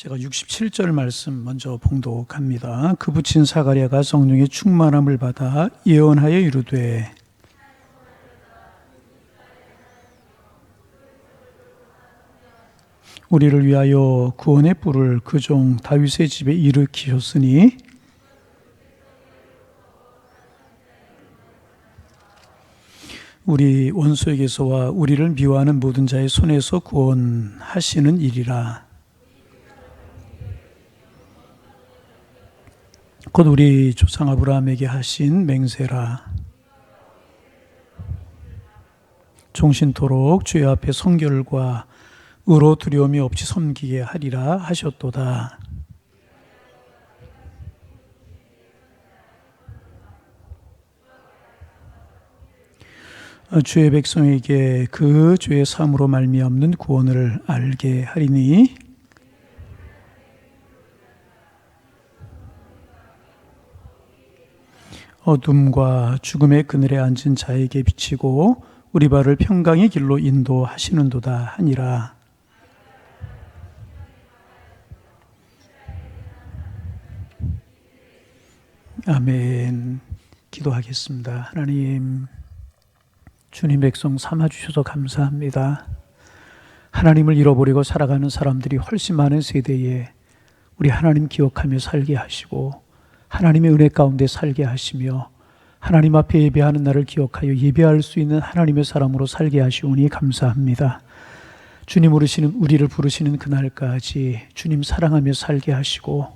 제가 67절 말씀 먼저 봉독합니다. 그 붙인 사가랴가 성령의 충만함을 받아 예언하여 이르되 우리를 위하여 구원의 뿔을 그 종 다윗의 집에 일으키셨으니 우리 원수에게서와 우리를 미워하는 모든 자의 손에서 구원하시는 일이라. 곧 우리 조상 아브라함에게 하신 맹세라. 종신토록 주의 앞에 성결과 의로 두려움이 없이 섬기게 하리라 하셨도다. 주의 백성에게 그 주의 사함으로 말미암는 구원을 알게 하리니 어둠과 죽음의 그늘에 앉은 자에게 비치고 우리 발을 평강의 길로 인도하시는도다 하니라. 아멘. 기도하겠습니다. 하나님, 주님 백성 삼아주셔서 감사합니다. 하나님을 잃어버리고 살아가는 사람들이 훨씬 많은 세대에 우리 하나님 기억하며 살게 하시고 하나님의 은혜 가운데 살게 하시며 하나님 앞에 예배하는 날을 기억하여 예배할 수 있는 하나님의 사람으로 살게 하시오니 감사합니다. 주님 우리를 부르시는 그날까지 주님 사랑하며 살게 하시고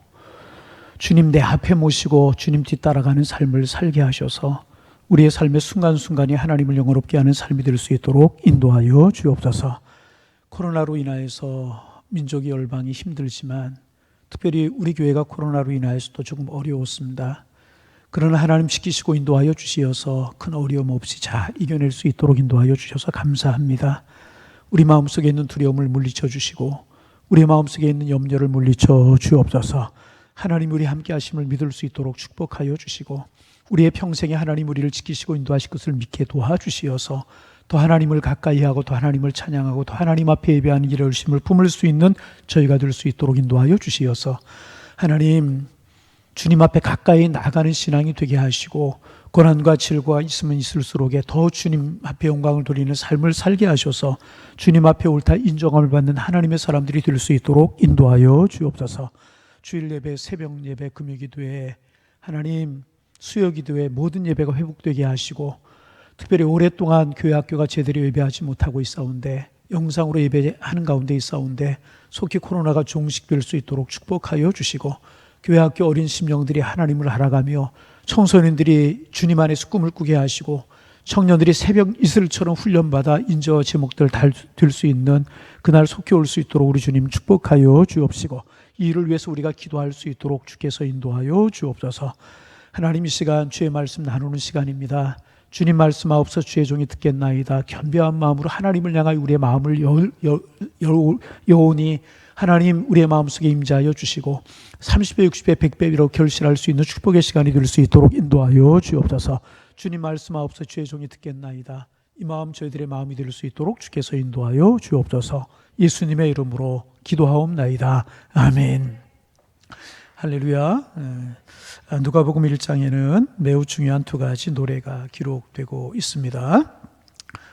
주님 내 앞에 모시고 주님 뒤따라가는 삶을 살게 하셔서 우리의 삶의 순간순간이 하나님을 영화롭게 하는 삶이 될 수 있도록 인도하여 주옵소서. 코로나로 인하여서 민족이 열방이 힘들지만 특별히 우리 교회가 코로나로 인하여서도 조금 어려웠습니다. 그러나 하나님 지키시고 인도하여 주시어서 큰 어려움 없이 잘 이겨낼 수 있도록 인도하여 주셔서 감사합니다. 우리 마음속에 있는 두려움을 물리쳐 주시고 우리 마음속에 있는 염려를 물리쳐 주옵소서. 하나님 우리 함께 하심을 믿을 수 있도록 축복하여 주시고 우리의 평생에 하나님 우리를 지키시고 인도하실 것을 믿게 도와주시어서 더 하나님을 가까이하고 더 하나님을 찬양하고 더 하나님 앞에 예배하는 일의 열심을 품을 수 있는 저희가 될 수 있도록 인도하여 주시어서 하나님 주님 앞에 가까이 나가는 신앙이 되게 하시고 고난과 질고가 있으면 있을수록에 더 주님 앞에 영광을 돌리는 삶을 살게 하셔서 주님 앞에 옳다 인정함을 받는 하나님의 사람들이 될 수 있도록 인도하여 주옵소서. 주일 예배, 새벽 예배, 금요 기도회, 하나님 수요 기도회 모든 예배가 회복되게 하시고 특별히 오랫동안 교회 학교가 제대로 예배하지 못하고 있사온데 영상으로 예배하는 가운데 있사온데 속히 코로나가 종식될 수 있도록 축복하여 주시고 교회 학교 어린 심령들이 하나님을 알아가며 청소년들이 주님 안에서 꿈을 꾸게 하시고 청년들이 새벽 이슬처럼 훈련받아 인저 제목들 될 수 있는 그날 속히 올 수 있도록 우리 주님 축복하여 주옵시고 이 일을 위해서 우리가 기도할 수 있도록 주께서 인도하여 주옵소서. 하나님 이 시간 주의 말씀 나누는 시간입니다. 주님 말씀하옵소서. 주의 종이 듣겠나이다. 겸비한 마음으로 하나님을 향하여 우리의 마음을 여오니 하나님 우리의 마음속에 임재하여 주시고 30배 60배 100배로 결실할 수 있는 축복의 시간이 될 수 있도록 인도하여 주옵소서. 주님 말씀하옵소서. 주의 종이 듣겠나이다. 이 마음 저희들의 마음이 될 수 있도록 주께서 인도하여 주옵소서. 예수님의 이름으로 기도하옵나이다. 아멘. 할렐루야. 누가복음 1장에는 매우 중요한 두 가지 노래가 기록되고 있습니다.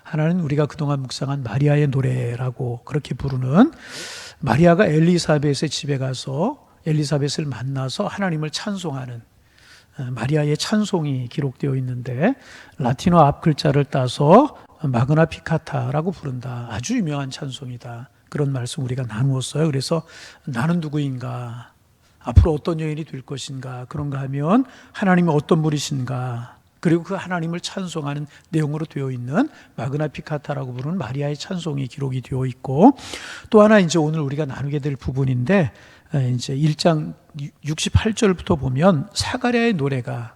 하나는 우리가 그동안 묵상한 마리아의 노래라고 그렇게 부르는 마리아가 엘리사벳의 집에 가서 엘리사벳을 만나서 하나님을 찬송하는 마리아의 찬송이 기록되어 있는데 라틴어 앞 글자를 따서 마그나 피카타라고 부른다. 아주 유명한 찬송이다. 그런 말씀 우리가 나누었어요. 그래서 나는 누구인가? 앞으로 어떤 여인이 될 것인가? 그런가 하면 하나님이 어떤 분이신가? 그리고 그 하나님을 찬송하는 내용으로 되어 있는 마그나 피카타라고 부르는 마리아의 찬송이 기록이 되어 있고 또 하나 이제 오늘 우리가 나누게 될 부분인데 이제 1장 68절부터 보면 사가랴의 노래가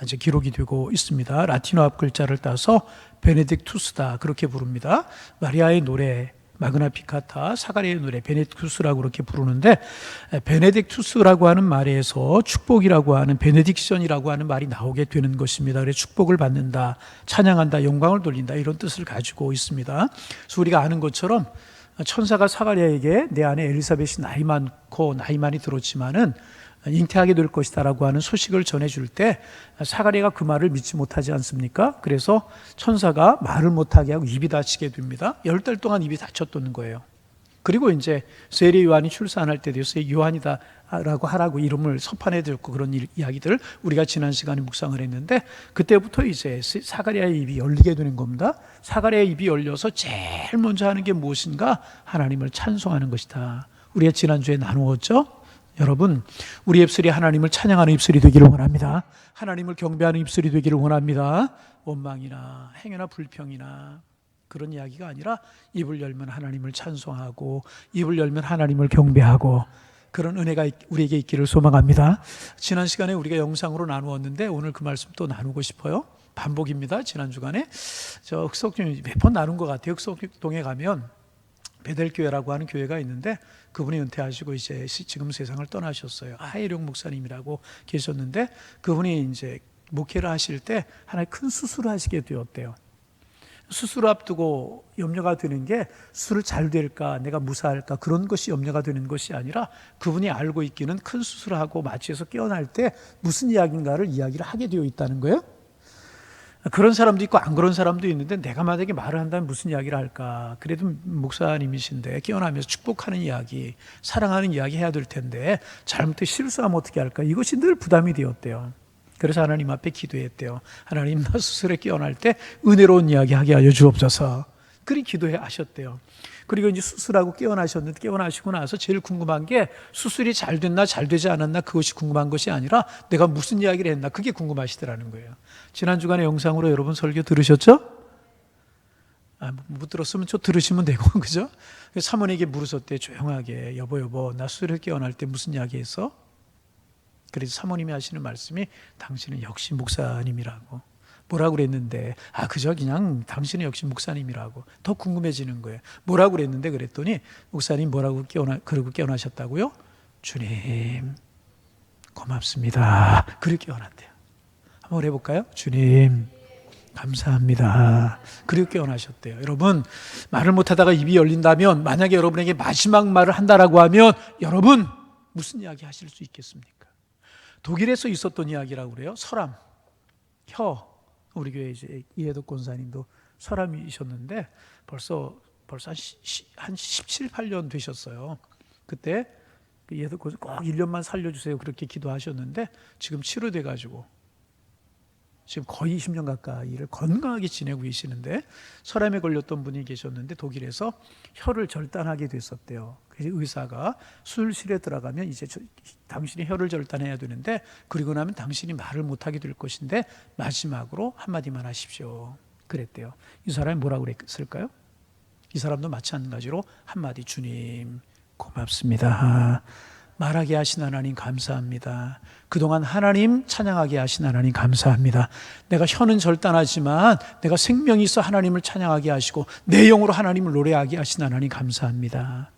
이제 기록이 되고 있습니다. 라틴어 앞 글자를 따서 베네딕투스다 그렇게 부릅니다. 마리아의 노래 마그나 피카타, 사가랴의 노래 베네딕투스라고 그렇게 부르는데 베네딕투스라고 하는 말에서 축복이라고 하는 베네딕션이라고 하는 말이 나오게 되는 것입니다. 그래서 축복을 받는다, 찬양한다, 영광을 돌린다 이런 뜻을 가지고 있습니다. 그래서 우리가 아는 것처럼 천사가 사가랴에게 내 아내 엘리사벳이 나이 많고 나이 많이 들었지만은 잉태하게 될 것이다라고 하는 소식을 전해줄 때 사가랴가 그 말을 믿지 못하지 않습니까? 그래서 천사가 말을 못하게 하고 입이 닫히게 됩니다. 10달 동안 입이 닫혔던 거예요. 그리고 이제 세례 요한이 출산할 때 되어서 요한이다라고 하라고 이름을 서판에 들고 그런 이야기들을 우리가 지난 시간에 묵상을 했는데, 그때부터 이제 사가랴의 입이 열리게 되는 겁니다. 사가랴의 입이 열려서 제일 먼저 하는 게 무엇인가? 하나님을 찬송하는 것이다. 우리가 지난주에 나누었죠? 여러분, 우리 입술이 하나님을 찬양하는 입술이 되기를 원합니다. 하나님을 경배하는 입술이 되기를 원합니다. 원망이나 행여나 불평이나 그런 이야기가 아니라 입을 열면 하나님을 찬송하고 입을 열면 하나님을 경배하고 그런 은혜가 우리에게 있기를 소망합니다. 지난 시간에 우리가 영상으로 나누었는데 오늘 그 말씀 또 나누고 싶어요. 반복입니다. 지난 주간에 저 흑석동 몇 번 나눈 것 같아요. 흑석동에 가면 베델교회라고 하는 교회가 있는데 그분이 은퇴하시고 이제 지금 세상을 떠나셨어요. 하혜룡 목사님이라고 계셨는데 그분이 이제 목회를 하실 때 하나의 큰 수술을 하시게 되었대요. 수술을 앞두고 염려가 되는 게 수술을 잘 될까, 내가 무사할까, 그런 것이 염려가 되는 것이 아니라 그분이 알고 있기는 큰 수술을 하고 마취해서 깨어날 때 무슨 이야기인가를 이야기를 하게 되어 있다는 거예요. 그런 사람도 있고 안 그런 사람도 있는데 내가 만약에 말을 한다면 무슨 이야기를 할까. 그래도 목사님이신데 깨어나면서 축복하는 이야기, 사랑하는 이야기 해야 될 텐데 잘못해 실수하면 어떻게 할까. 이것이 늘 부담이 되었대요. 그래서 하나님 앞에 기도했대요. 하나님, 나 수술에 깨어날 때 은혜로운 이야기 하게 하여 주옵소서. 그리 기도해 하셨대요. 그리고 이제 수술하고 깨어나셨는데 깨어나시고 나서 제일 궁금한 게 수술이 잘 됐나 잘 되지 않았나 그것이 궁금한 것이 아니라 내가 무슨 이야기를 했나 그게 궁금하시더라는 거예요. 지난 주간에 영상으로 여러분 설교 들으셨죠? 못 들었으면 저 들으시면 되고 그죠? 사모님에게 물으셨대. 조용하게. 여보 나 수술에 깨어날 때 무슨 이야기 했어? 그래서 사모님이 하시는 말씀이 당신은 역시 목사님이라고. 뭐라고 그랬는데 그저 그냥 당신은 역시 목사님이라고. 더 궁금해지는 거예요. 뭐라고 그랬는데 그랬더니 목사님 뭐라고 그러고 깨어나셨다고요? 주님 고맙습니다. 그리고 깨어났대요. 한번 해볼까요? 주님 감사합니다. 그리고 깨어나셨대요. 여러분, 말을 못하다가 입이 열린다면, 만약에 여러분에게 마지막 말을 한다라고 하면 여러분 무슨 이야기 하실 수 있겠습니까? 독일에서 있었던 이야기라고 그래요. 설암, 혀. 우리 교회 이제 이해덕 권사님도 설암이셨는데 벌써 한 17, 18년 되셨어요. 그때 이해덕 권사 꼭 1년만 살려주세요 그렇게 기도하셨는데 지금 치료돼 가지고 지금 거의 20년 가까이를 건강하게 지내고 계시는데, 설암에 걸렸던 분이 계셨는데 독일에서 혀를 절단하게 됐었대요. 그래서 의사가 수술실에 들어가면 이제 당신이 혀를 절단해야 되는데 그리고 나면 당신이 말을 못하게 될 것인데 마지막으로 한마디만 하십시오 그랬대요. 이 사람이 뭐라고 그랬을까요? 이 사람도 마찬가지로 한마디, 주님 고맙습니다. 말하게 하신 하나님 감사합니다. 그동안 하나님 찬양하게 하신 하나님 감사합니다. 내가 혀는 절단하지만 내가 생명이 있어 하나님을 찬양하게 하시고 내 영으로 하나님을 노래하게 하신 하나님 감사합니다.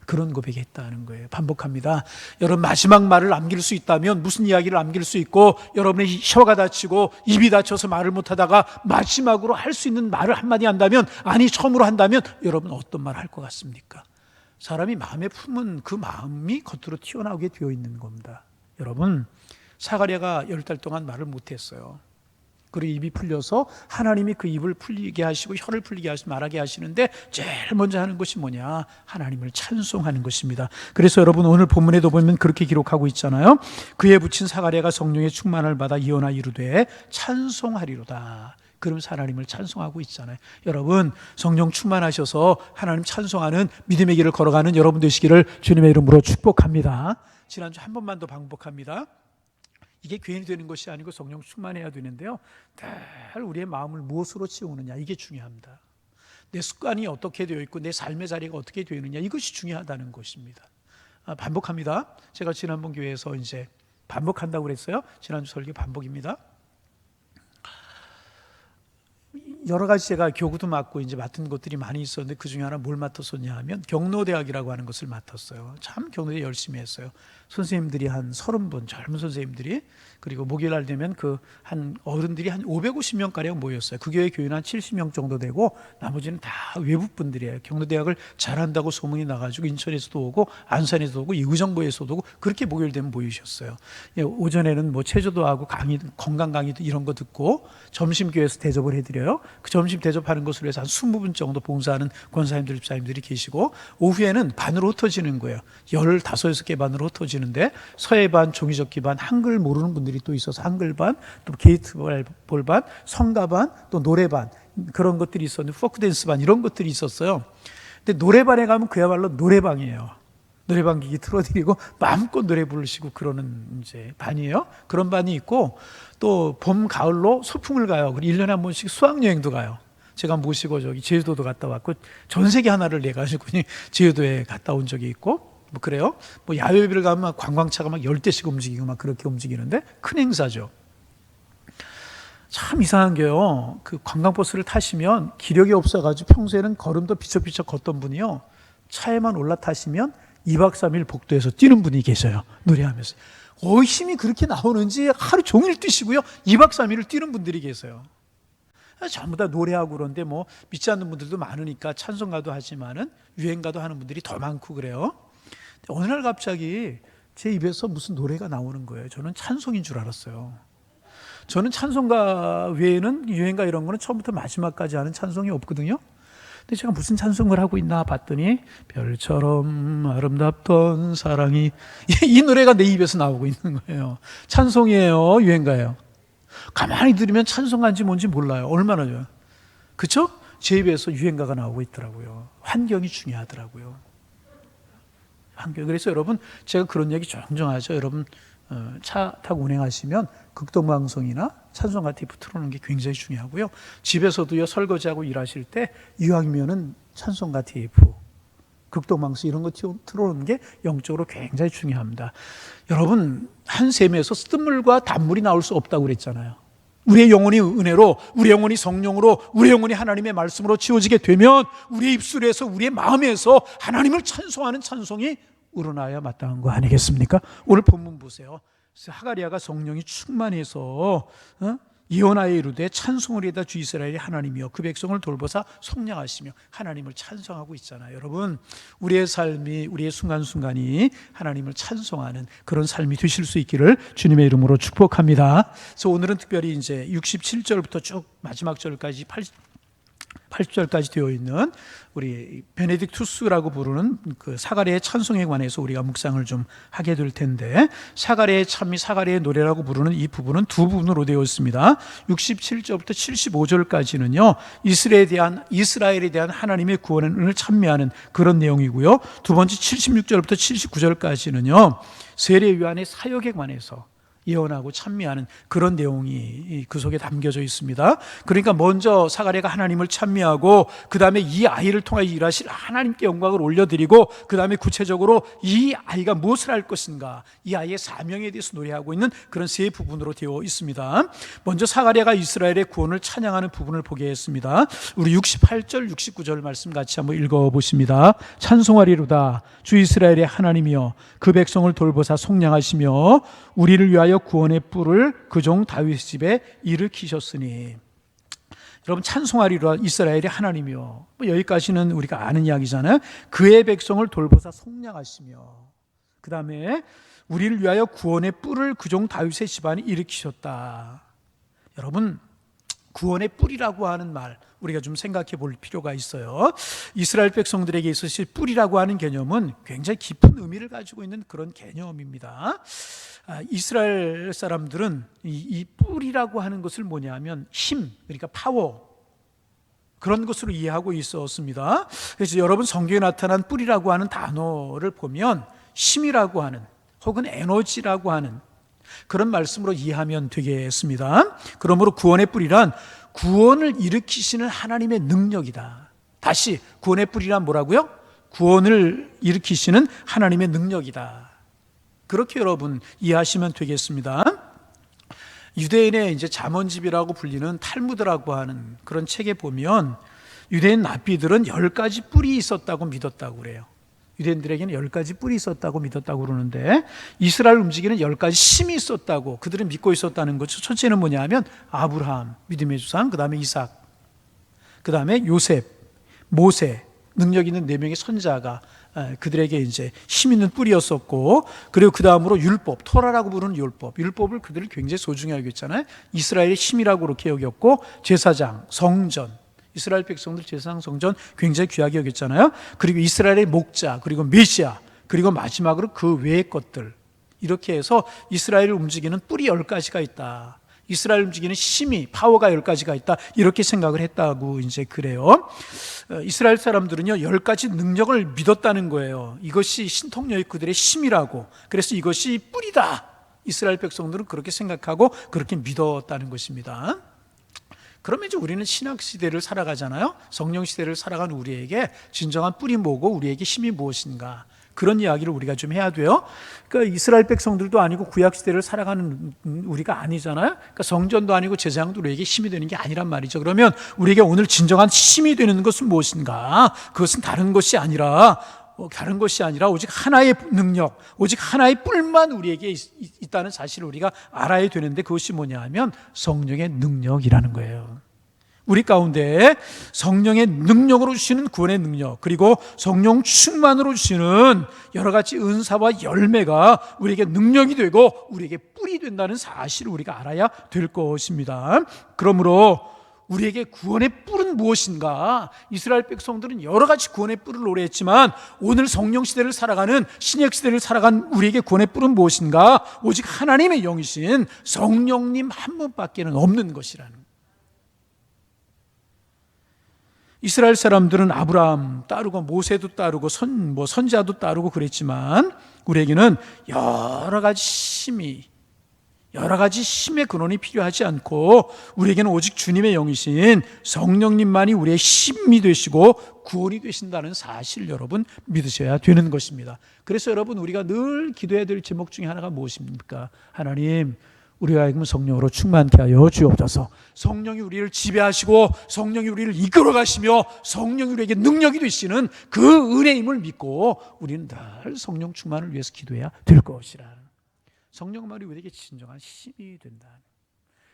그런 고백했다는 거예요. 반복합니다. 여러분, 마지막 말을 남길 수 있다면 무슨 이야기를 남길 수 있고, 여러분의 혀가 다치고 입이 다쳐서 말을 못하다가 마지막으로 할 수 있는 말을 한마디 한다면, 아니 처음으로 한다면 여러분 어떤 말 할 것 같습니까? 사람이 마음에 품은 그 마음이 겉으로 튀어나오게 되어 있는 겁니다. 여러분, 사가랴가 10달 동안 말을 못했어요. 그리고 입이 풀려서 하나님이 그 입을 풀리게 하시고 혀를 풀리게 하시고 말하게 하시는데 제일 먼저 하는 것이 뭐냐? 하나님을 찬송하는 것입니다. 그래서 여러분, 오늘 본문에도 보면 그렇게 기록하고 있잖아요. 그에 붙인 사가랴가 성령의 충만을 받아 이어나 이르되 찬송하리로다. 그러면서 하나님을 찬송하고 있잖아요. 여러분, 성령 충만하셔서 하나님 찬송하는 믿음의 길을 걸어가는 여러분 되시기를 주님의 이름으로 축복합니다. 지난주 한 번만 더 반복합니다. 이게 괜히 되는 것이 아니고 성령 충만해야 되는데요, 늘 우리의 마음을 무엇으로 채우느냐, 이게 중요합니다. 내 습관이 어떻게 되어 있고 내 삶의 자리가 어떻게 되어 있느냐, 이것이 중요하다는 것입니다. 반복합니다. 제가 지난번 교회에서 이제 반복한다고 그랬어요. 지난주 설교 반복입니다. 여러 가지 제가 교구도 맡고 이제 맡은 것들이 많이 있었는데 그 중에 하나 뭘 맡았었냐 하면 경로대학이라고 하는 것을 맡았어요. 참 경로대 열심히 했어요. 선생님들이 한 30분, 젊은 선생님들이, 그리고 목요일날 되면 한 어른들이 한 550명가량 모였어요. 그 교회 교인은 한 70명 정도 되고 나머지는 다 외국 분들이에요. 경로대학을 잘한다고 소문이 나가지고 인천에서도 오고 안산에서도 오고 의정부에서도 오고 그렇게 목요일 되면 모이셨어요. 오전에는 뭐 체조도 하고 강의, 건강 강의도 이런 거 듣고 점심 교회에서 대접을 해드려요. 그 점심 대접하는 것으로 해서 한 20분 정도 봉사하는 권사님들, 집사님들이 계시고 오후에는 반으로 흩어지는 거예요. 15, 6개 반으로 흩어지는데 서예반, 종이접기 반, 한글 모르는 분들이 또 있어서 한글반, 또 게이트볼반, 성가반, 또 노래반 그런 것들이 있었는데 포크댄스반 이런 것들이 있었어요. 근데 노래반에 가면 그야말로 노래방이에요. 노래방 기기 틀어드리고 마음껏 노래 부르시고 그러는 이제 반이에요. 그런 반이 있고 또 봄, 가을로 소풍을 가요. 그리고 1년에 한 번씩 수학여행도 가요. 제가 모시고 저기 제주도도 갔다 왔고 전세계 하나를 내가지고 제주도에 갔다 온 적이 있고 뭐 그래요. 뭐 야외비를 가면 관광차가 막 10대씩 움직이고 막 그렇게 움직이는데 큰 행사죠. 참 이상한 게요. 그 관광버스를 타시면 기력이 없어가지고 평소에는 걸음도 비쩍비쩍 걷던 분이요. 차에만 올라타시면 2박 3일 복도에서 뛰는 분이 계셔요. 노래하면서. 힘이 그렇게 나오는지 하루 종일 뛰시고요. 2박 3일을 뛰는 분들이 계세요. 전부 다 노래하고 그런데 뭐 믿지 않는 분들도 많으니까 찬송가도 하지만은 유행가도 하는 분들이 더 많고 그래요. 어느 날 갑자기 제 입에서 무슨 노래가 나오는 거예요. 저는 찬송인 줄 알았어요. 저는 찬송가 외에는 유행가 이런 거는 처음부터 마지막까지 하는 찬송이 없거든요. 근데 제가 무슨 찬송을 하고 있나 봤더니 별처럼 아름답던 사랑이 이 노래가 내 입에서 나오고 있는 거예요. 찬송이에요? 유행가예요? 가만히 들으면 찬송가인지 뭔지 몰라요. 얼마나 좋아요. 그렇죠? 제 입에서 유행가가 나오고 있더라고요. 환경이 중요하더라고요. 그래서 여러분 제가 그런 얘기 종종 하죠. 여러분 차 타고 운행하시면 극동방송이나 찬송가 테이프 틀어놓는 게 굉장히 중요하고요. 집에서도요 설거지하고 일하실 때 이왕이면은 찬송가 테이프, 극동방송 이런 거 틀어놓는 게 영적으로 굉장히 중요합니다. 여러분 한 샘에서 쓴물과 단물이 나올 수 없다고 그랬잖아요. 우리의 영혼이 은혜로, 우리의 영혼이 성령으로, 우리의 영혼이 하나님의 말씀으로 채워지게 되면 우리의 입술에서, 우리의 마음에서 하나님을 찬송하는 찬송이 우러나야 마땅한 거 아니겠습니까? 오늘 본문 보세요. 하가리아가 성령이 충만해서 예언하여 이르되 찬송을 해다 주 이스라엘의 하나님이여 그 백성을 돌보사 속량하시며 하나님을 찬송하고 있잖아요. 여러분 우리의 삶이, 우리의 순간순간이 하나님을 찬송하는 그런 삶이 되실 수 있기를 주님의 이름으로 축복합니다. 그래서 오늘은 특별히 이제 67절부터 쭉 마지막 절까지 80절까지 되어 있는 우리 베네딕투스라고 부르는 그 사가랴의 찬송에 관해서 우리가 묵상을 좀 하게 될 텐데, 사가랴의 찬미, 사가랴의 노래라고 부르는 이 부분은 두 부분으로 되어 있습니다. 67절부터 75절까지는요 이스라엘에 대한 하나님의 구원을 찬미하는 그런 내용이고요, 두 번째 76절부터 79절까지는요 세례 요한의 사역에 관해서 예언하고 찬미하는 그런 내용이 그 속에 담겨져 있습니다. 그러니까 먼저 사가랴가 하나님을 찬미하고 그 다음에 이 아이를 통하여 일하실 하나님께 영광을 올려드리고 그 다음에 구체적으로 이 아이가 무엇을 할 것인가, 이 아이의 사명에 대해서 노래하고 있는 그런 세 부분으로 되어 있습니다. 먼저 사가랴가 이스라엘의 구원을 찬양하는 부분을 보게 했습니다. 우리 68절 69절 말씀 같이 한번 읽어보십니다. 찬송하리로다 주 이스라엘의 하나님이여 그 백성을 돌보사 속량하시며 우리를 위하여 구원의 뿔을 그 종 다윗 집에 일으키셨으니. 여러분 찬송하리라 이스라엘의 하나님이요, 여기까지는 우리가 아는 이야기잖아요. 그의 백성을 돌보사 속량하시며 그 다음에 우리를 위하여 구원의 뿔을 그 종 다윗의 집안에 일으키셨다. 여러분 구원의 뿔이라고 하는 말 우리가 좀 생각해 볼 필요가 있어요. 이스라엘 백성들에게 있어서 뿔이라고 하는 개념은 굉장히 깊은 의미를 가지고 있는 그런 개념입니다. 이스라엘 사람들은 이 뿔이라고 하는 것을 뭐냐면 힘, 그러니까 파워, 그런 것으로 이해하고 있었습니다. 그래서 여러분 성경에 나타난 뿔이라고 하는 단어를 보면 힘이라고 하는 혹은 에너지라고 하는 그런 말씀으로 이해하면 되겠습니다. 그러므로 구원의 뿔이란 구원을 일으키시는 하나님의 능력이다. 다시 구원의 뿔이란 뭐라고요? 구원을 일으키시는 하나님의 능력이다. 그렇게 여러분 이해하시면 되겠습니다. 유대인의 이제 잠언집이라고 불리는 탈무드라고 하는 그런 책에 보면 유대인 랍비들은 10가지 뿔이 있었다고 믿었다고 그래요. 유대인들에게는 10가지 뿔이 있었다고 믿었다고 그러는데 이스라엘 움직이는 10가지 힘이 있었다고 그들은 믿고 있었다는 거죠. 첫째는 뭐냐 하면 아브라함, 믿음의 조상, 그 다음에 이삭, 그 다음에 요셉, 모세, 능력 있는 4명의 선자가 그들에게 이제 힘 있는 뿔이었었고, 그리고 그 다음으로 율법, 토라라고 부르는 율법을 그들을 굉장히 소중히 여겼잖아요. 이스라엘의 힘이라고 그렇게 여겼고, 제사장, 성전, 이스라엘 백성들 제사장, 성전 굉장히 귀하게 여겼잖아요. 그리고 이스라엘의 목자, 그리고 메시아, 그리고 마지막으로 그 외의 것들, 이렇게 해서 이스라엘을 움직이는 뿔이 10가지가 있다. 이스라엘 움직이는 힘이, 파워가 10가지가 있다. 이렇게 생각을 했다고 이제 그래요. 이스라엘 사람들은요, 10가지 능력을 믿었다는 거예요. 이것이 신통력이 그들의 힘이라고. 그래서 이것이 뿔이다. 이스라엘 백성들은 그렇게 생각하고 그렇게 믿었다는 것입니다. 그러면 이제 우리는 신학 시대를 살아가잖아요. 성령 시대를 살아간 우리에게 진정한 뿔이 뭐고 우리에게 힘이 무엇인가, 그런 이야기를 우리가 좀 해야 돼요. 그러니까 이스라엘 백성들도 아니고 구약 시대를 살아가는 우리가 아니잖아요. 그러니까 성전도 아니고 제사장도 우리에게 힘이 되는 게 아니란 말이죠. 그러면 우리에게 오늘 진정한 힘이 되는 것은 무엇인가? 그것은 다른 것이 아니라 오직 하나의 능력, 오직 하나의 뿔만 우리에게 있다는 사실을 우리가 알아야 되는데, 그것이 뭐냐 하면 성령의 능력이라는 거예요. 우리 가운데 성령의 능력으로 주시는 구원의 능력, 그리고 성령 충만으로 주시는 여러 가지 은사와 열매가 우리에게 능력이 되고 우리에게 뿔이 된다는 사실을 우리가 알아야 될 것입니다. 그러므로 우리에게 구원의 뿔은 무엇인가? 이스라엘 백성들은 여러 가지 구원의 뿔을 노래했지만 오늘 성령 시대를 살아가는, 신약 시대를 살아간 우리에게 구원의 뿔은 무엇인가? 오직 하나님의 영이신 성령님 한 분밖에는 없는 것이라는. 이스라엘 사람들은 아브라함 따르고 모세도 따르고 선지자도 따르고 그랬지만 우리에게는 여러 가지 힘의 근원이 필요하지 않고 우리에게는 오직 주님의 영이신 성령님만이 우리의 힘이 되시고 구원이 되신다는 사실을 여러분 믿으셔야 되는 것입니다. 그래서 여러분, 우리가 늘 기도해야 될 제목 중에 하나가 무엇입니까? 하나님, 우리가 하여금 성령으로 충만케 하여 주옵소서. 성령이 우리를 지배하시고 성령이 우리를 이끌어 가시며 성령이 우리에게 능력이 되시는 그 은혜임을 믿고 우리는 늘 성령 충만을 위해서 기도해야 될 것이라. 성령만이 우리에게 진정한 힘이 된다.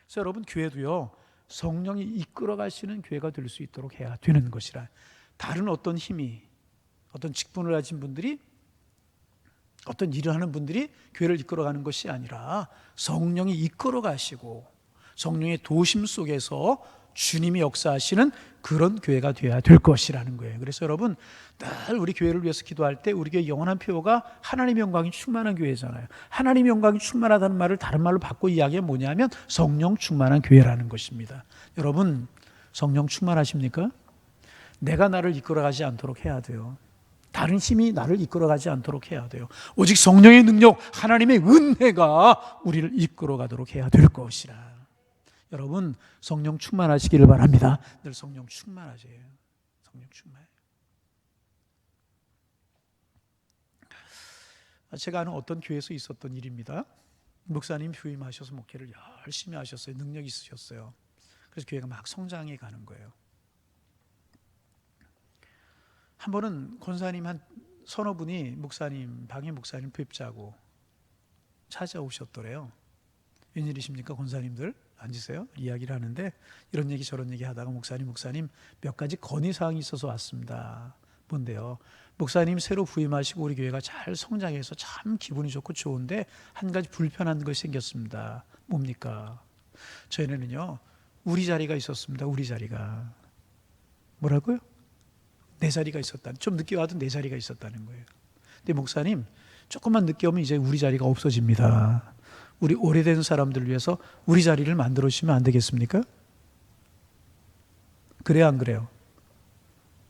그래서 여러분, 교회도요, 성령이 이끌어 가시는 교회가 될 수 있도록 해야 되는 것이라. 다른 어떤 힘이, 어떤 직분을 가진 분들이, 어떤 일을 하는 분들이 교회를 이끌어가는 것이 아니라 성령이 이끌어 가시고 성령의 도심 속에서 주님이 역사하시는 그런 교회가 되어야 될 것이라는 거예요. 그래서 여러분, 늘 우리 교회를 위해서 기도할 때 우리 교회 영원한 표가 하나님의 영광이 충만한 교회잖아요. 하나님의 영광이 충만하다는 말을 다른 말로 바꿔 이야기하면 뭐냐면 성령 충만한 교회라는 것입니다. 여러분, 성령 충만하십니까? 내가 나를 이끌어가지 않도록 해야 돼요. 다른 힘이 나를 이끌어가지 않도록 해야 돼요. 오직 성령의 능력, 하나님의 은혜가 우리를 이끌어가도록 해야 될 것이라. 여러분, 성령 충만하시기를 바랍니다. 늘 성령 충만하세요. 성령 충만. 제가 아는 어떤 교회에서 있었던 일입니다. 목사님 부임하셔서 목회를 열심히 하셨어요. 능력 있으셨어요. 그래서 교회가 막 성장해 가는 거예요. 한 번은 권사님 한 서너 분이 방해 목사님 뵙자고 찾아오셨더래요. 웬일이십니까, 권사님들? 앉으세요. 이야기를 하는데 이런 얘기 저런 얘기 하다가 목사님 몇 가지 건의사항이 있어서 왔습니다. 뭔데요? 목사님 새로 부임하시고 우리 교회가 잘 성장해서 참 기분이 좋고 좋은데 한 가지 불편한 것이 생겼습니다. 뭡니까? 저희는요, 우리 자리가 있었습니다. 우리 자리가. 뭐라고요? 내 자리가 있었다. 좀 늦게 와도 내 자리가 있었다는 거예요. 근데 목사님, 조금만 늦게 오면 이제 우리 자리가 없어집니다. 우리 오래된 사람들을 위해서 우리 자리를 만들어 주시면 안 되겠습니까? 그래요, 안 그래요?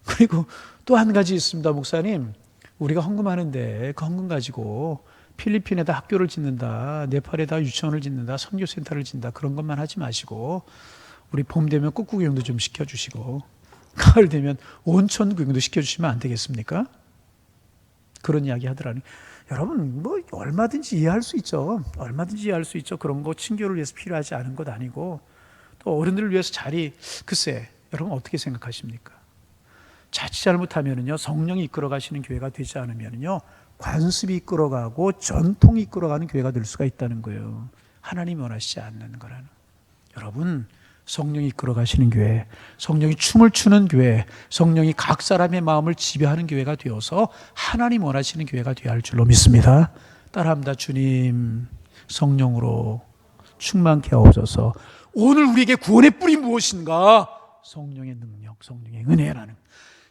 그리고 또 한 가지 있습니다. 목사님, 우리가 헌금하는데 그 헌금 가지고 필리핀에다 학교를 짓는다, 네팔에다 유치원을 짓는다, 선교센터를 짓는다, 그런 것만 하지 마시고 우리 봄 되면 꽃 구경도 좀 시켜주시고 가을 되면 온천 구경도 시켜주시면 안 되겠습니까? 그런 이야기 하더라니. 여러분, 뭐 얼마든지 이해할 수 있죠. 얼마든지 이해할 수 있죠. 그런 거 친교를 위해서 필요하지 않은 것 아니고 또 어른들을 위해서 글쎄, 여러분 어떻게 생각하십니까? 자칫 잘못하면은요, 성령이 이끌어 가시는 교회가 되지 않으면은요, 관습이 이끌어가고 전통이 이끌어가는 교회가 될 수가 있다는 거예요. 하나님이 원하시지 않는 거라는. 여러분, 성령이 이끌어 가시는 교회, 성령이 춤을 추는 교회, 성령이 각 사람의 마음을 지배하는 교회가 되어서 하나님 원하시는 교회가 되어야 할 줄로 믿습니다. 따라합니다. 주님, 성령으로 충만케 하옵소서. 오늘 우리에게 구원의 뿌리 무엇인가? 성령의 능력, 성령의 은혜라는.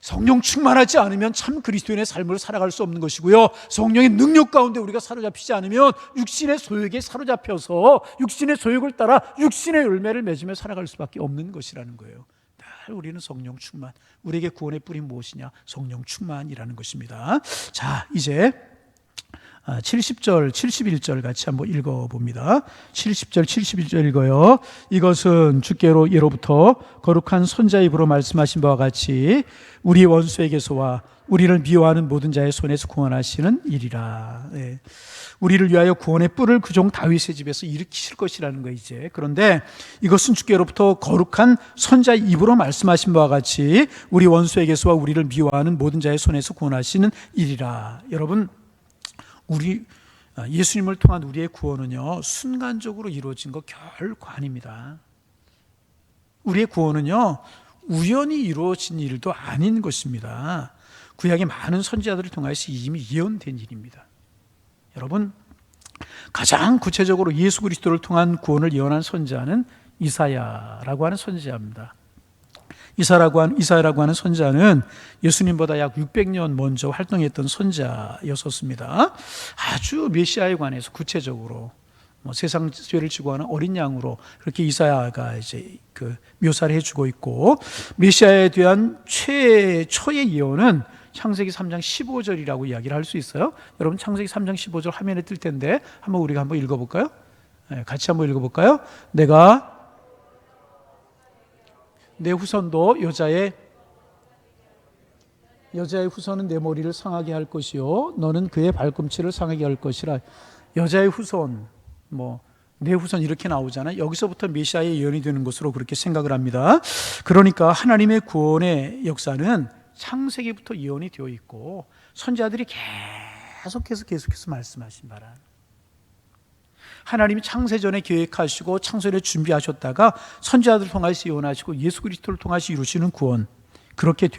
성령 충만하지 않으면 참 그리스도인의 삶을 살아갈 수 없는 것이고요, 성령의 능력 가운데 우리가 사로잡히지 않으면 육신의 소욕에 사로잡혀서 육신의 소욕을 따라 육신의 열매를 맺으며 살아갈 수밖에 없는 것이라는 거예요. 늘 우리는 성령 충만, 우리에게 구원의 뿌리 무엇이냐? 성령 충만이라는 것입니다. 자, 이제 70절, 71절 같이 한번 읽어봅니다. 70절, 71절 읽어요. 이것은 주께로 예로부터 거룩한 선자 입으로 말씀하신 바와 같이 우리 원수에게서와 우리를 미워하는 모든 자의 손에서 구원하시는 일이라. 네. 우리를 위하여 구원의 뿔을 그 종 다윗의 집에서 일으키실 것이라는 거 이제. 그런데 이것은 주께로부터 거룩한 선자 입으로 말씀하신 바와 같이 우리 원수에게서와 우리를 미워하는 모든 자의 손에서 구원하시는 일이라. 여러분, 우리 예수님을 통한 우리의 구원은요, 순간적으로 이루어진 거 결코 아닙니다. 우리의 구원은요, 우연히 이루어진 일도 아닌 것입니다. 구약의 많은 선지자들을 통해서 이미 예언된 일입니다. 여러분, 가장 구체적으로 예수 그리스도를 통한 구원을 예언한 선지자는 이사야라고 하는 선지자입니다. 이사야라고 하는 선지자는 예수님보다 약 600년 먼저 활동했던 선지자였었습니다. 아주 메시아에 관해서 구체적으로 세상 죄를 지고 하는 어린 양으로 그렇게 이사야가 이제 그 묘사를 해주고 있고, 메시아에 대한 최초의 예언은 창세기 3장 15절이라고 이야기를 할 수 있어요. 여러분, 창세기 3장 15절 화면에 뜰 텐데 우리가 한번 읽어볼까요? 네, 같이 한번 읽어볼까요? 내 후손도 여자의 후손은 내 머리를 상하게 할 것이요 너는 그의 발꿈치를 상하게 할 것이라. 여자의 후손, 내 후손 이렇게 나오잖아요. 여기서부터 메시아의 예언이 되는 것으로 그렇게 생각을 합니다. 그러니까 하나님의 구원의 역사는 창세기부터 예언이 되어 있고 선지자들이 계속해서 말씀하신 바라. 하나님이 창세전에 계획하시고 창세전에 준비하셨다가 선지자들을 통해서 예언하시고 예수 그리스도를 통해서 이루시는 구원, 그렇게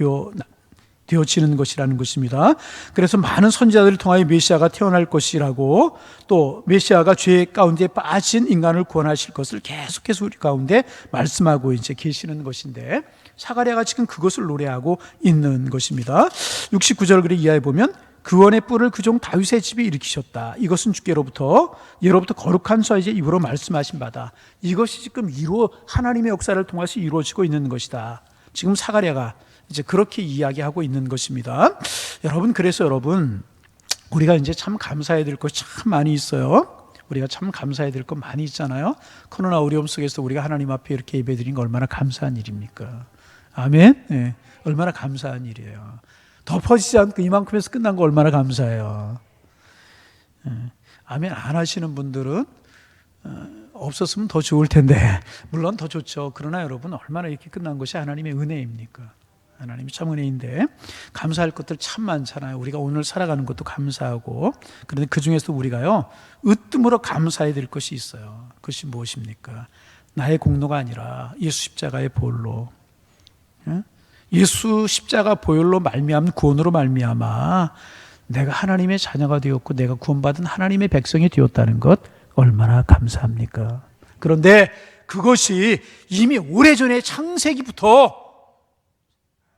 되어지는 것이라는 것입니다. 그래서 많은 선지자들을 통하여 메시아가 태어날 것이라고, 또 메시아가 죄 가운데 빠진 인간을 구원하실 것을 계속해서 우리 가운데 말씀하고 이제 계시는 것인데, 사가랴가 지금 그것을 노래하고 있는 것입니다. 69절 그래 이하에 보면 구원의 뿔을 그 종 다윗의 집에 일으키셨다. 이것은 주께로부터 예로부터 거룩한 선지자의 입으로 말씀하신 바다. 이것이 지금 하나님의 역사를 통해서 이루어지고 있는 것이다. 지금 사가랴가 이제 그렇게 이야기하고 있는 것입니다. 그래서 여러분, 우리가 이제 참 감사해야 될 것이 참 많이 있어요. 우리가 참 감사해야 될 것 많이 있잖아요. 코로나 어려움 속에서 우리가 하나님 앞에 이렇게 예배드린 거 얼마나 감사한 일입니까? 아멘. 네, 얼마나 감사한 일이에요. 덮어지지 않고 이만큼에서 끝난 거 얼마나 감사해요. 아멘 안 하시는 분들은 없었으면 더 좋을 텐데, 물론 더 좋죠. 그러나 여러분, 얼마나 이렇게 끝난 것이 하나님의 은혜입니까? 하나님이 참 은혜인데, 감사할 것들 참 많잖아요. 우리가 오늘 살아가는 것도 감사하고, 그런데 그 중에서도 우리가요, 으뜸으로 감사해야 될 것이 있어요. 그것이 무엇입니까? 나의 공로가 아니라 예수 십자가의 보혈로, 예수 십자가 보혈로 말미암은 구원으로 말미암아 내가 하나님의 자녀가 되었고 내가 구원받은 하나님의 백성이 되었다는 것 얼마나 감사합니까? 그런데 그것이 이미 오래전에 창세기부터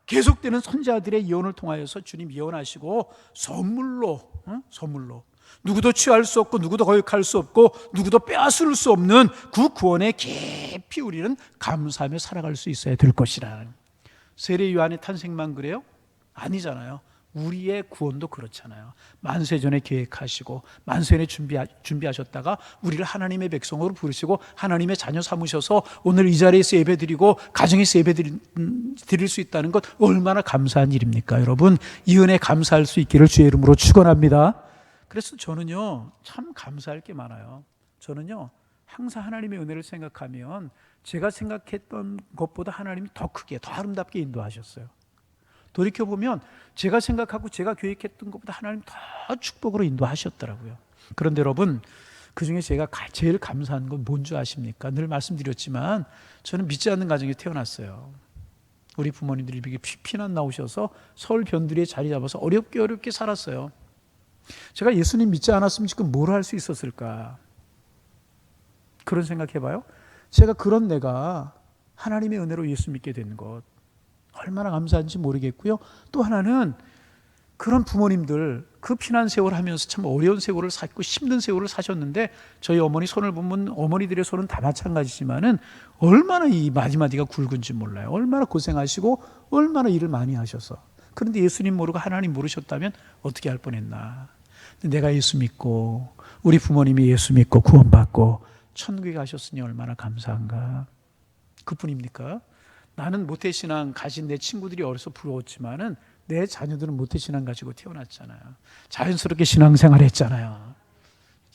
계속되는 선지자들의 예언을 통하여서 주님 예언하시고 선물로 누구도 취할 수 없고 누구도 거역할 수 없고 누구도 빼앗을 수 없는 그 구원에 깊이 우리는 감사하며 살아갈 수 있어야 될 것이라는. 세례 요한의 탄생만 그래요? 아니잖아요. 우리의 구원도 그렇잖아요. 만세전에 계획하시고 만세전에 준비하셨다가 우리를 하나님의 백성으로 부르시고 하나님의 자녀 삼으셔서 오늘 이 자리에서 예배드리고 가정에서 예배드릴 수 있다는 것 얼마나 감사한 일입니까? 여러분, 이 은혜 감사할 수 있기를 주의 이름으로 축원합니다. 그래서 저는요, 참 감사할 게 많아요. 저는요, 항상 하나님의 은혜를 생각하면 제가 생각했던 것보다 하나님이 더 크게, 더 아름답게 인도하셨어요. 돌이켜보면 제가 생각하고 제가 계획했던 것보다 하나님 더 축복으로 인도하셨더라고요. 그런데 여러분, 그중에 제가 제일 감사한 건 뭔지 아십니까? 늘 말씀드렸지만 저는 믿지 않는 가정에 태어났어요. 우리 부모님들이 이렇게 피난 나오셔서 서울 변두리에 자리 잡아서 어렵게 살았어요. 제가 예수님 믿지 않았으면 지금 뭘 할 수 있었을까? 그런 생각해봐요. 제가 그런 내가 하나님의 은혜로 예수 믿게 된 것 얼마나 감사한지 모르겠고요. 또 하나는 그런 부모님들 그 피난 세월 하면서 참 어려운 세월을 살고 힘든 세월을 사셨는데 저희 어머니 손을 보면 어머니들의 손은 다 마찬가지지만은 얼마나 이 마디마디가 굵은지 몰라요. 얼마나 고생하시고 얼마나 일을 많이 하셔서. 그런데 예수님 모르고 하나님 모르셨다면 어떻게 할 뻔했나. 내가 예수 믿고 우리 부모님이 예수 믿고 구원받고 천국에 가셨으니 얼마나 감사한가. 그뿐입니까? 나는 모태신앙 가진 내 친구들이 어려서 부러웠지만은 내 자녀들은 모태신앙 가지고 태어났잖아요. 자연스럽게 신앙생활 했잖아요.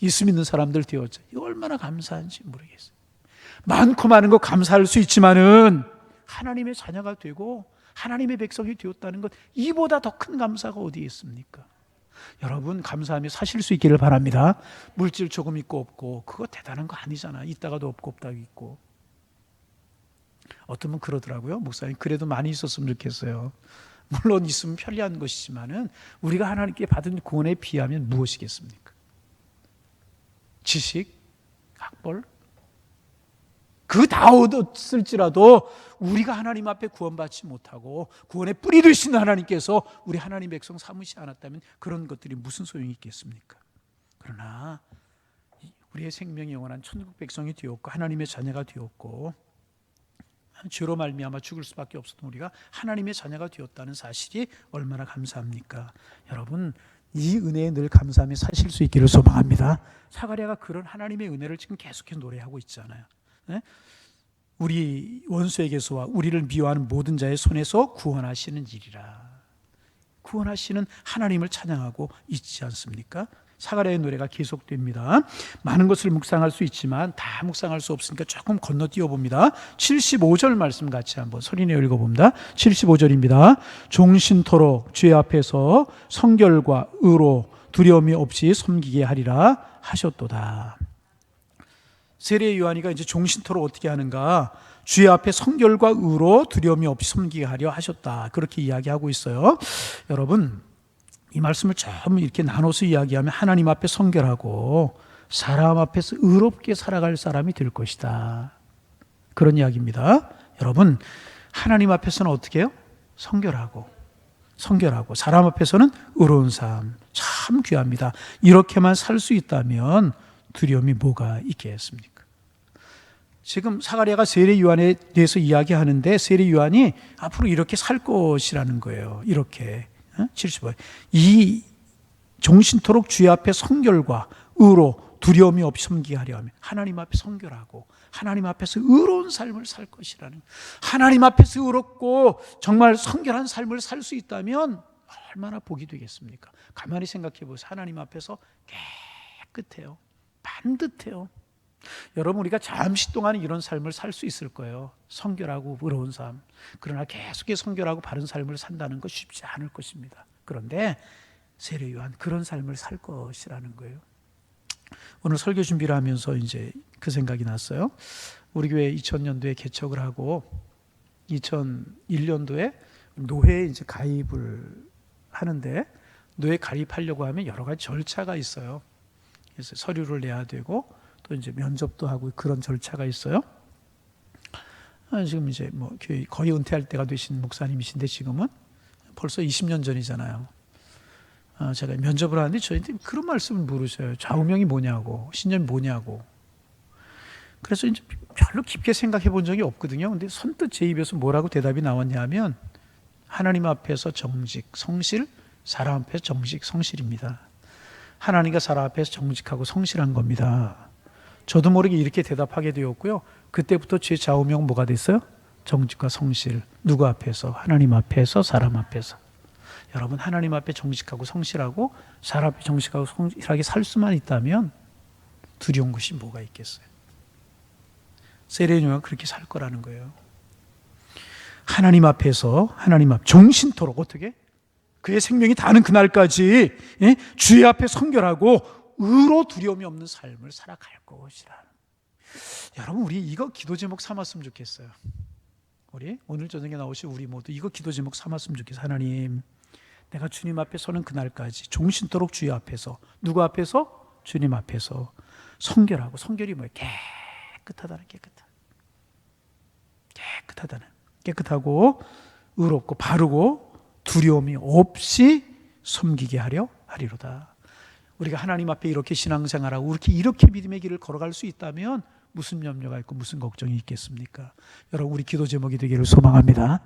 예수 믿는 사람들 되었죠. 이거 얼마나 감사한지 모르겠어요. 많고 많은 거 감사할 수 있지만은 하나님의 자녀가 되고 하나님의 백성이 되었다는 것, 이보다 더 큰 감사가 어디에 있습니까? 여러분, 감사하며 사실 수 있기를 바랍니다. 물질 조금 있고 없고 그거 대단한 거 아니잖아. 있다가도 없고 없다고 있고. 어떤 분 그러더라고요. 목사님, 그래도 많이 있었으면 좋겠어요. 물론 있으면 편리한 것이지만은 우리가 하나님께 받은 구원에 비하면 무엇이겠습니까? 지식, 학벌, 그 다 얻었을지라도 우리가 하나님 앞에 구원받지 못하고 구원의 뿌리 되신 하나님께서 우리 하나님 백성 삼으시 않았다면 그런 것들이 무슨 소용이 있겠습니까? 그러나 우리의 생명이 영원한 천국 백성이 되었고 하나님의 자녀가 되었고 죄로 말미암아 죽을 수밖에 없었던 우리가 하나님의 자녀가 되었다는 사실이 얼마나 감사합니까? 여러분, 이 은혜에 늘 감사하며 사실 수 있기를 소망합니다. 사가랴가 그런 하나님의 은혜를 지금 계속해서 노래하고 있잖아요. 네? 우리 원수에게서와 우리를 미워하는 모든 자의 손에서 구원하시는 일이라. 구원하시는 하나님을 찬양하고 있지 않습니까? 사가랴의 노래가 계속됩니다. 많은 것을 묵상할 수 있지만 다 묵상할 수 없으니까 조금 건너뛰어 봅니다. 75절 말씀 같이 한번 소리내어 읽어봅니다. 75절입니다. 종신토록 주의 앞에서 성결과 의로 두려움이 없이 섬기게 하리라 하셨도다. 세례 요한이가 이제 종신토록 어떻게 하는가? 주의 앞에 성결과 의로 두려움이 없이 섬기게 하려 하셨다. 그렇게 이야기하고 있어요. 여러분, 이 말씀을 좀 이렇게 나눠서 이야기하면 하나님 앞에 성결하고 사람 앞에서 의롭게 살아갈 사람이 될 것이다. 그런 이야기입니다. 여러분, 하나님 앞에서는 어떻게 해요? 성결하고 사람 앞에서는 의로운 삶, 참 귀합니다. 이렇게만 살 수 있다면 두려움이 뭐가 있겠습니까? 지금 사가랴가 세례 요한에 대해서 이야기하는데 세례 요한이 앞으로 이렇게 살 것이라는 거예요. 이렇게 75절. 이 종신토록 주의 앞에 성결과 의로 두려움이 없이 섬기게 하려 하면 하나님 앞에 성결하고 하나님 앞에서 의로운 삶을 살 것이라는, 하나님 앞에서 의롭고 정말 성결한 삶을 살 수 있다면 얼마나 복이 되겠습니까? 가만히 생각해 보세요. 하나님 앞에서 깨끗해요. 반듯해요. 여러분, 우리가 잠시 동안 이런 삶을 살 수 있을 거예요. 성결하고 의로운 삶. 그러나 계속해서 성결하고 바른 삶을 산다는 것 쉽지 않을 것입니다. 그런데 세례 요한 그런 삶을 살 것이라는 거예요. 오늘 설교 준비를 하면서 이제 그 생각이 났어요. 우리 교회 2000년도에 개척을 하고 2001년도에 노회에 이제 가입을 하는데, 노회 가입하려고 하면 여러 가지 절차가 있어요. 그래서 서류를 내야 되고 또 이제 면접도 하고 그런 절차가 있어요. 지금 이제 뭐 거의 은퇴할 때가 되신 목사님이신데 지금은 벌써 20년 전이잖아요. 제가 면접을 하는데 저희한테 그런 말씀을 물으셔요. 좌우명이 뭐냐고, 신념이 뭐냐고. 그래서 이제 별로 깊게 생각해 본 적이 없거든요. 근데 선뜻 제 입에서 뭐라고 대답이 나왔냐면 하나님 앞에서 정직, 성실, 사람 앞에서 정직, 성실입니다. 하나님과 사람 앞에서 정직하고 성실한 겁니다. 저도 모르게 이렇게 대답하게 되었고요. 그때부터 제 좌우명 뭐가 됐어요? 정직과 성실. 누구 앞에서? 하나님 앞에서, 사람 앞에서. 여러분, 하나님 앞에 정직하고 성실하고 사람 앞에 정직하고 성실하게 살 수만 있다면 두려운 것이 뭐가 있겠어요? 세례 요한은 그렇게 살 거라는 거예요. 하나님 앞에서 종신토록 어떻게? 그의 생명이 다하는 그날까지 주의 앞에 성결하고 의로 두려움이 없는 삶을 살아갈 것이라. 여러분, 우리 이거 기도 제목 삼았으면 좋겠어요. 우리 오늘 저녁에 나오신 우리 모두 이거 기도 제목 삼았으면 좋겠어요. 하나님, 내가 주님 앞에 서는 그날까지 종신토록 주의 앞에서, 누구 앞에서? 주님 앞에서 성결하고, 성결이 뭐예요? 깨끗하고 의롭고 바르고 두려움이 없이 섬기게 하려 하리로다. 우리가 하나님 앞에 이렇게 신앙생활하고 이렇게 믿음의 길을 걸어갈 수 있다면 무슨 염려가 있고 무슨 걱정이 있겠습니까? 여러분, 우리 기도 제목이 되기를 소망합니다.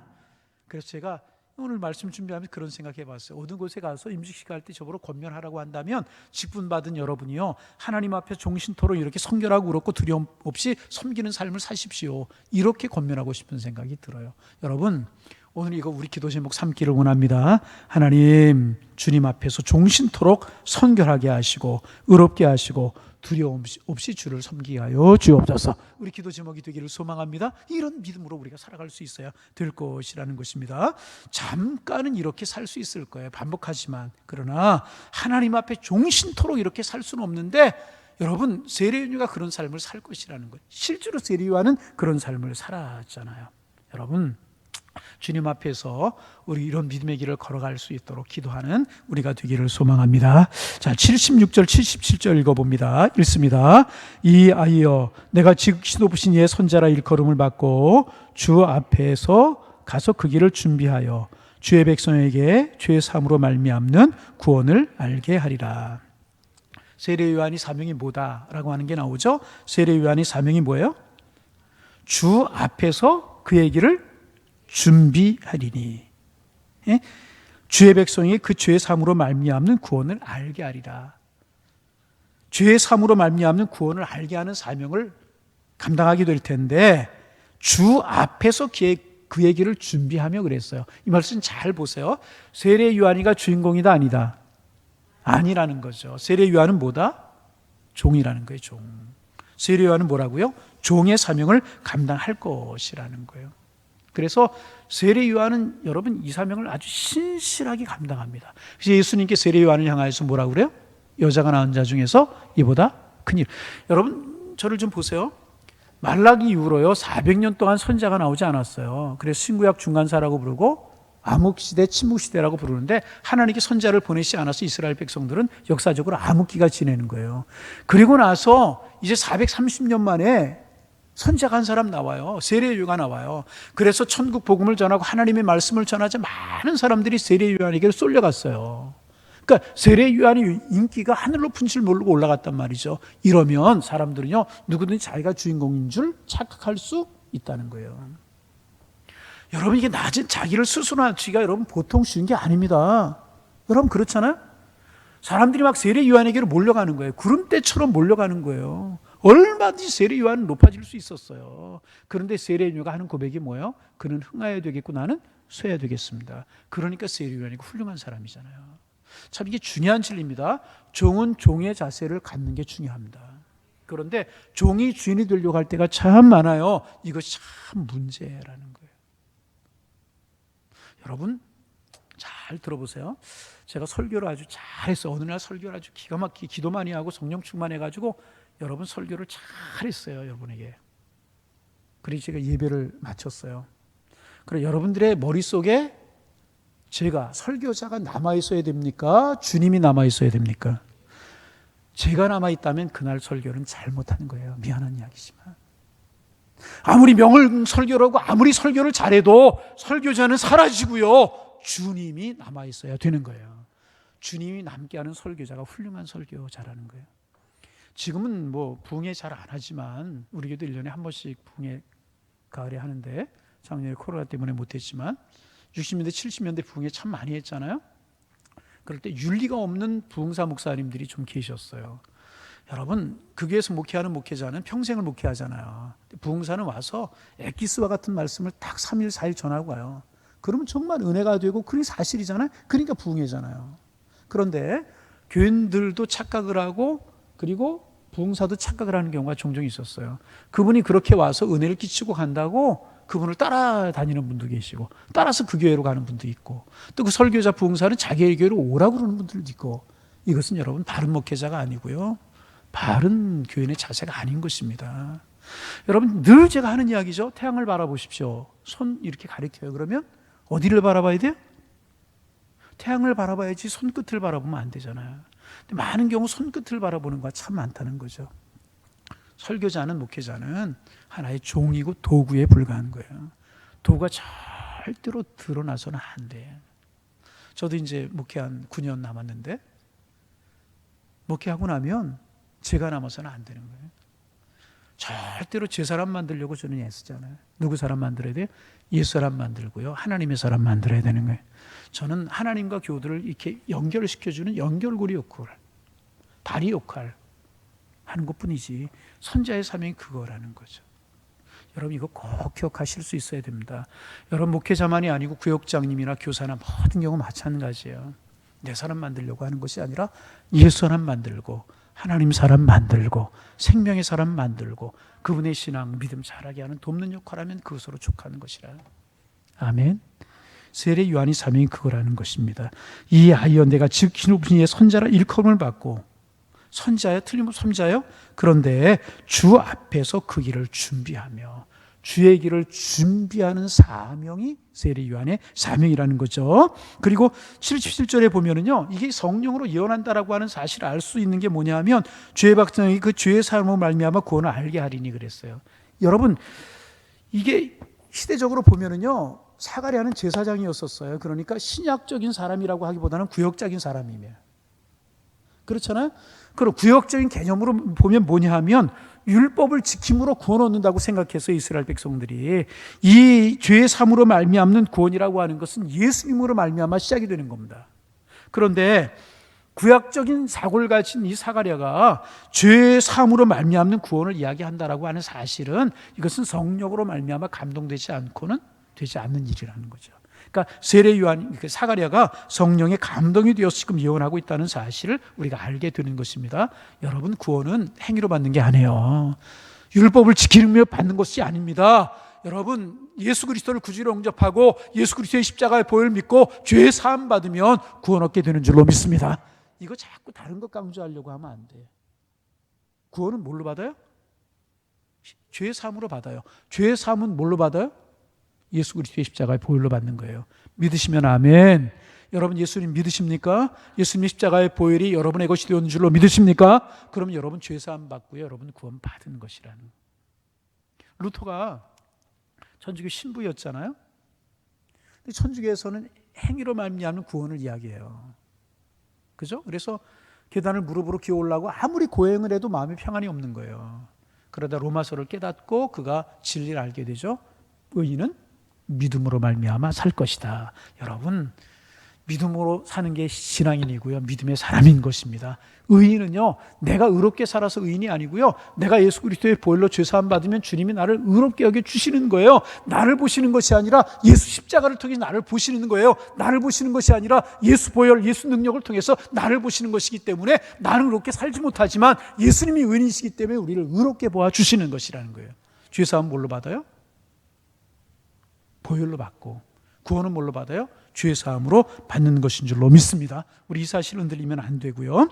그래서 제가 오늘 말씀 준비하면서 그런 생각해 봤어요. 어느 곳에 가서 임직식 할 때 저보고 권면하라고 한다면 직분 받은 여러분이요, 하나님 앞에 종신토록 이렇게 성결하고 의롭고 두려움 없이 섬기는 삶을 사십시오. 이렇게 권면하고 싶은 생각이 들어요. 여러분, 오늘 이거 우리 기도 제목 삼기를 원합니다. 하나님, 주님 앞에서 종신토록 성결하게 하시고 의롭게 하시고 두려움 없이 주를 섬기게 하여 주옵소서. 우리 기도 제목이 되기를 소망합니다. 이런 믿음으로 우리가 살아갈 수 있어야 될 것이라는 것입니다. 잠깐은 이렇게 살 수 있을 거예요. 반복하지만. 그러나 하나님 앞에 종신토록 이렇게 살 수는 없는데, 여러분, 세례요한이가 그런 삶을 살 것이라는 거예요. 실제로 세례요한은 그런 삶을 살았잖아요. 여러분, 주님 앞에서 우리 이런 믿음의 길을 걸어갈 수 있도록 기도하는 우리가 되기를 소망합니다. 자, 76절 77절 읽어봅니다. 읽습니다. 이 아이여, 내가 지극히 높으신 이의 손자라 일컬음을 받고 주 앞에서 가서 그 길을 준비하여 주의 백성에게 죄 사함으로 말미암는 구원을 알게 하리라. 세례 요한이 사명이 뭐다라고 하는 게 나오죠. 세례 요한이 사명이 뭐예요? 주 앞에서 그의 길을 준비하리니, 주의 백성이 그 죄의 사함으로 말미암는 구원을 알게 하리라. 죄의 사함으로 말미암는 구원을 알게 하는 사명을 감당하게 될 텐데, 주 앞에서 그의 길을 준비하며 그랬어요. 이 말씀 잘 보세요. 세례 요한이가 주인공이다, 아니다? 아니라는 거죠. 세례 요한은 뭐다? 종이라는 거예요. 종. 세례 요한은 뭐라고요? 종의 사명을 감당할 것이라는 거예요. 그래서 세례 요한은 여러분 이 사명을 아주 신실하게 감당합니다. 그래서 예수님께 세례 요한을 향하여서 뭐라고 그래요? 여자가 낳은 자 중에서 이보다 큰일. 여러분, 저를 좀 보세요. 말라기 이후로요 400년 동안 선자가 나오지 않았어요. 그래서 신구약 중간사라고 부르고 암흑시대, 침묵시대라고 부르는데, 하나님께 선자를 보내시지 않아서 이스라엘 백성들은 역사적으로 암흑기가 지내는 거예요. 그리고 나서 이제 430년 만에 선자가 한 사람 나와요. 세례요한이 나와요. 그래서 천국 복음을 전하고 하나님의 말씀을 전하자 많은 사람들이 세례요한에게 쏠려갔어요. 그러니까 세례요한이 인기가 하늘로 높은 줄 모르고 올라갔단 말이죠. 이러면 사람들은요, 누구든지 자기가 주인공인 줄 착각할 수 있다는 거예요. 여러분, 이게 낮은 자기를 스스로 낮추기가 여러분 보통 쉬운 게 아닙니다. 여러분, 그렇잖아요? 사람들이 막 세례 요한에게로 몰려가는 거예요. 구름대처럼 몰려가는 거예요. 얼마든지 세례 요한은 높아질 수 있었어요. 그런데 세례 요한이 하는 고백이 뭐예요? 그는 흥하여야 되겠고 나는 쇠야 되겠습니다. 그러니까 세례 요한이 훌륭한 사람이잖아요. 참 이게 중요한 진리입니다. 종은 종의 자세를 갖는 게 중요합니다. 그런데 종이 주인이 되려고 할 때가 참 많아요. 이것이 참 문제라는 거예요. 여러분, 잘 들어보세요. 제가 설교를 아주 잘했어요. 어느 날 설교를 아주 기가 막히게 기도 많이 하고 성령 충만해가지고 여러분 설교를 잘했어요. 여러분에게. 그래서 제가 예배를 마쳤어요. 그래, 여러분들의 머릿속에 제가 설교자가 남아있어야 됩니까? 주님이 남아있어야 됩니까? 제가 남아있다면 그날 설교는 잘못하는 거예요. 미안한 이야기지만. 아무리 명을 설교를 하고 아무리 설교를 잘해도 설교자는 사라지고요, 주님이 남아있어야 되는 거예요. 주님이 남게 하는 설교자가 훌륭한 설교자라는 거예요. 지금은 뭐 부흥회 잘 안 하지만 우리 교도 1년에 한 번씩 부흥회 가을에 하는데, 작년에 코로나 때문에 못했지만 60년대 70년대 부흥회 참 많이 했잖아요. 그럴 때 윤리가 없는 부흥사 목사님들이 좀 계셨어요. 여러분, 그 교회에서 목회하는 목회자는 평생을 목회하잖아요. 부흥사는 와서 엑기스와 같은 말씀을 딱 3일 4일 전하고 가요. 그러면 정말 은혜가 되고 그게 사실이잖아요. 그러니까 부흥회잖아요. 그런데 교인들도 착각을 하고 그리고 부흥사도 착각을 하는 경우가 종종 있었어요. 그분이 그렇게 와서 은혜를 끼치고 간다고 그분을 따라다니는 분도 계시고 따라서 그 교회로 가는 분도 있고 또 그 설교자 부흥사는 자기의 교회로 오라고 그러는 분들도 있고 이것은 여러분 바른 목회자가 아니고요. 바른 교인의 자세가 아닌 것입니다. 여러분 늘 제가 하는 이야기죠. 태양을 바라보십시오. 손 이렇게 가리켜요. 그러면 어디를 바라봐야 돼요? 태양을 바라봐야지 손끝을 바라보면 안 되잖아요. 근데 많은 경우 손끝을 바라보는 거가 참 많다는 거죠. 설교자는 목회자는 하나의 종이고 도구에 불과한 거예요. 도구가 절대로 드러나서는 안 돼. 저도 이제 목회한 9년 남았는데 목회하고 나면 제가 남아서는 안 되는 거예요. 절대로 제 사람 만들려고 저는 애쓰잖아요. 누구 사람 만들어야 돼요? 예수 사람 만들고요. 하나님의 사람 만들어야 되는 거예요. 저는 하나님과 교우들을 이렇게 연결시켜주는 연결고리 역할, 다리 역할 하는 것뿐이지 선자의 사명이 그거라는 거죠. 여러분 이거 꼭 기억하실 수 있어야 됩니다. 여러분 목회자만이 아니고 구역장님이나 교사나 모든 경우 마찬가지예요. 내 사람 만들려고 하는 것이 아니라 예수 사람 만들고 하나님 사람 만들고 생명의 사람 만들고 그분의 신앙, 믿음 자라게 하는 돕는 역할하면 그것으로 족하는 것이라. 아멘. 세례 요한이 사명이 그거라는 것입니다. 이 아이여 내가 지키는 분의 선자라 일컬음을 받고 선자요? 틀림없이 선자요? 그런데 주 앞에서 그 길을 준비하며 주의 길을 준비하는 사명이 세례 요한의 사명이라는 거죠. 그리고 77절에 보면은요, 이게 성령으로 예언한다라고 하는 사실을 알 수 있는 게 뭐냐 하면 죄의 박정이 그 죄의 삶으로 말미암아 구원을 알게 하리니 그랬어요. 여러분 이게 시대적으로 보면은요, 사가랴는 제사장이었었어요. 그러니까 신약적인 사람이라고 하기보다는 구역적인 사람이에요. 그렇잖아요. 그리고 구역적인 개념으로 보면 뭐냐 하면 율법을 지킴으로 구원 얻는다고 생각해서 이스라엘 백성들이 이 죄의 삶으로 말미암는 구원이라고 하는 것은 예수님으로 말미암아 시작이 되는 겁니다. 그런데 구약적인 사고를 가진 이 사가랴가 죄의 삶으로 말미암는 구원을 이야기한다라고 하는 사실은 이것은 성령으로 말미암아 감동되지 않고는 되지 않는 일이라는 거죠. 그러니까 세례 요한 사가랴가 성령의 감동이 되어서 지금 예언하고 있다는 사실을 우리가 알게 되는 것입니다. 여러분 구원은 행위로 받는 게 아니에요. 율법을 지키며 받는 것이 아닙니다. 여러분 예수 그리스도를 구주로 영접하고 예수 그리스도의 십자가의 보혈을 믿고 죄의 사함 받으면 구원 얻게 되는 줄로 믿습니다. 이거 자꾸 다른 것 강조하려고 하면 안 돼요. 구원은 뭘로 받아요? 죄의 사함으로 받아요. 죄의 사함은 뭘로 받아요? 예수 그리스도의 십자가의 보혈로 받는 거예요. 믿으시면 아멘. 여러분 예수님 믿으십니까? 예수님의 십자가의 보혈이 여러분의 것이 되는 줄로 믿으십니까? 그러면 여러분 죄 사함 받고요. 여러분 구원 받은 것이라는. 루터가 천주교 신부였잖아요. 근데 천주교에서는 행위로 말미암는 구원을 이야기해요. 그죠? 그래서 계단을 무릎으로 기어 올라고 아무리 고행을 해도 마음에 평안이 없는 거예요. 그러다 로마서를 깨닫고 그가 진리를 알게 되죠. 의인은 믿음으로 말미암아 살 것이다. 여러분 믿음으로 사는 게 신앙인이고요. 믿음의 사람인 것입니다. 의인은요, 내가 의롭게 살아서 의인이 아니고요, 내가 예수 그리스도의 보혈로 죄사함 받으면 주님이 나를 의롭게 여겨 주시는 거예요. 나를 보시는 것이 아니라 예수 십자가를 통해서 나를 보시는 거예요. 나를 보시는 것이 아니라 예수 보혈, 예수 능력을 통해서 나를 보시는 것이기 때문에 나는 의롭게 살지 못하지만 예수님이 의인이시기 때문에 우리를 의롭게 보아 주시는 것이라는 거예요. 죄사함 뭘로 받아요? 보혈로 받고. 구원은 뭘로 받아요? 죄 사함으로 받는 것인 줄로 믿습니다. 우리 이 사실 흔들리면 안 되고요.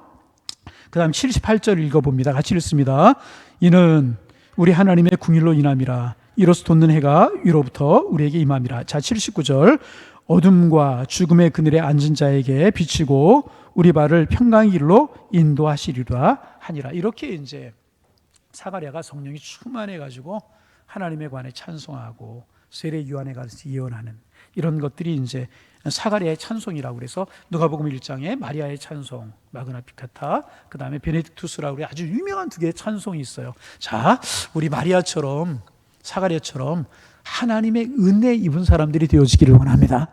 그 다음 78절 읽어봅니다. 같이 읽습니다. 이는 우리 하나님의 궁일로 인함이라. 이로써 돋는 해가 위로부터 우리에게 임함이라. 자 79절 어둠과 죽음의 그늘에 앉은 자에게 비치고 우리 발을 평강의 길로 인도하시리라 하니라. 이렇게 이제 사가랴가 성령이 충만해가지고 하나님에 관해 찬송하고 세례 요한에 관해서 예언하는 이런 것들이 이제 사가랴의 찬송이라고 그래서 누가복음 1장에 마리아의 찬송, 마그나 피카타, 그 다음에 베네딕투스라고 그래 아주 유명한 두 개의 찬송이 있어요. 자, 우리 마리아처럼 사가랴처럼 하나님의 은혜 입은 사람들이 되어지기를 원합니다.